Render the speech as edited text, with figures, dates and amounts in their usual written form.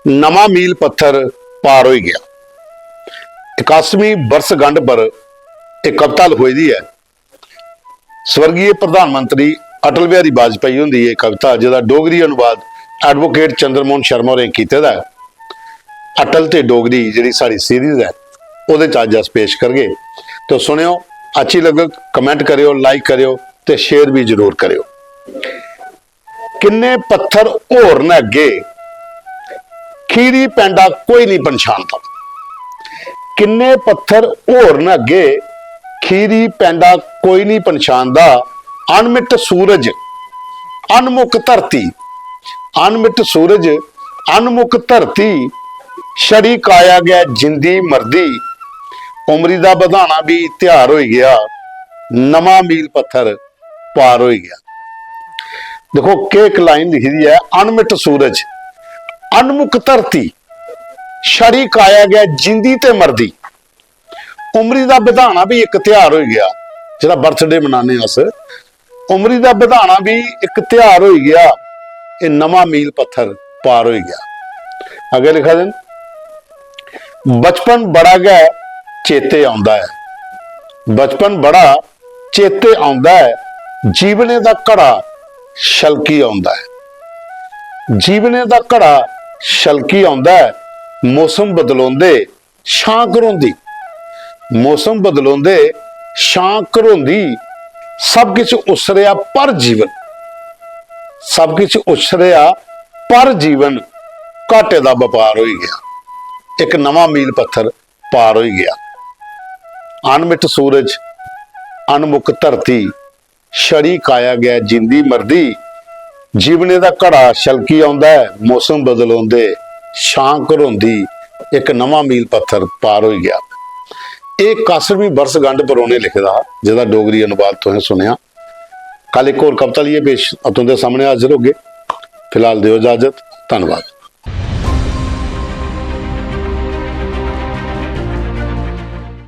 नवा मील पत्थर पार हो गया। 81वीं वर्षगंढ पर एक कविता लिखोई दी है। स्वर्गीय प्रधानमंत्री अटल बिहारी वाजपेयी होंदी है कविता, जिहदा डोगरी अनुवाद एडवोकेट चंद्रमोहन शर्मा होरें कीते दा है। अटल ते डोगरी जिहड़ी साडी सीरीज है उहदे च अज अस पेश करगे, तो सुनियो, अच्छी लगे कमेंट करियो, लाइक करियो ते शेयर भी जरूर करियो। किन्ने पत्थर होर न अगे, खीरी पैंडा कोई नहीं पछाणदा। किन्ने पत्थर होर न अगे, खीरी पैंडा कोई नहीं पछाणदा। अनमिट सूरज अनमुक धरती, अनमिट सूरज अनमुक धरती, छड़ी काया गया जिंदी मरदी। उमरी दा बधाना भी त्यार हो गया, नवा मील पत्थर पार हो गया। देखो के एक लाइन लिखी दी है, अनमिट सूरज अनमुक धरती, छड़ी काया गया जिंदी ते मरदी। उमरी दा बधाना भी एक त्योहार हो गया, जिहड़ा बर्थडे मनाने अस, उमरी दा बधाना भी एक त्योहार हो गया, ये नवा मील पत्थर पार हो गया। अगे लिखा दिन, बचपन बड़ा गै चेते आउंदा है, बचपन बड़ा चेते आउंदा है, जीवने दा घड़ा छलकी आउंदा है। जीवने दा घड़ा छलकी आउंदा है, मौसम बदलोंदे छां घरोंदी। मौसम बदलोंदे छां घरोंदी, सब किछ उसरिया पर जीवन, सब किछ उसरिया पर जीवन, घाटे दा व्यापार हो गया, एक नवा मील पत्थर पार हो गया। अनमिट सूरज अनमुक धरती, छड़ी काया गया जिंदी मरदी। जीवने दा घड़ा छलकी आउंदा है, मौसम बदलोंदे छां घरोंदी, एक नवा मील पत्थर पार हो गया। एक 81वीं वर्षगंढ पर उन्हें लिखदा, जिहदा डोगरी अनुवाद तुसें सुनिया। कल एक होर कविता लिए पेश तुहाडे सामने हाजिर होगे। फिलहाल दिओ इजाजत, धन्नवाद।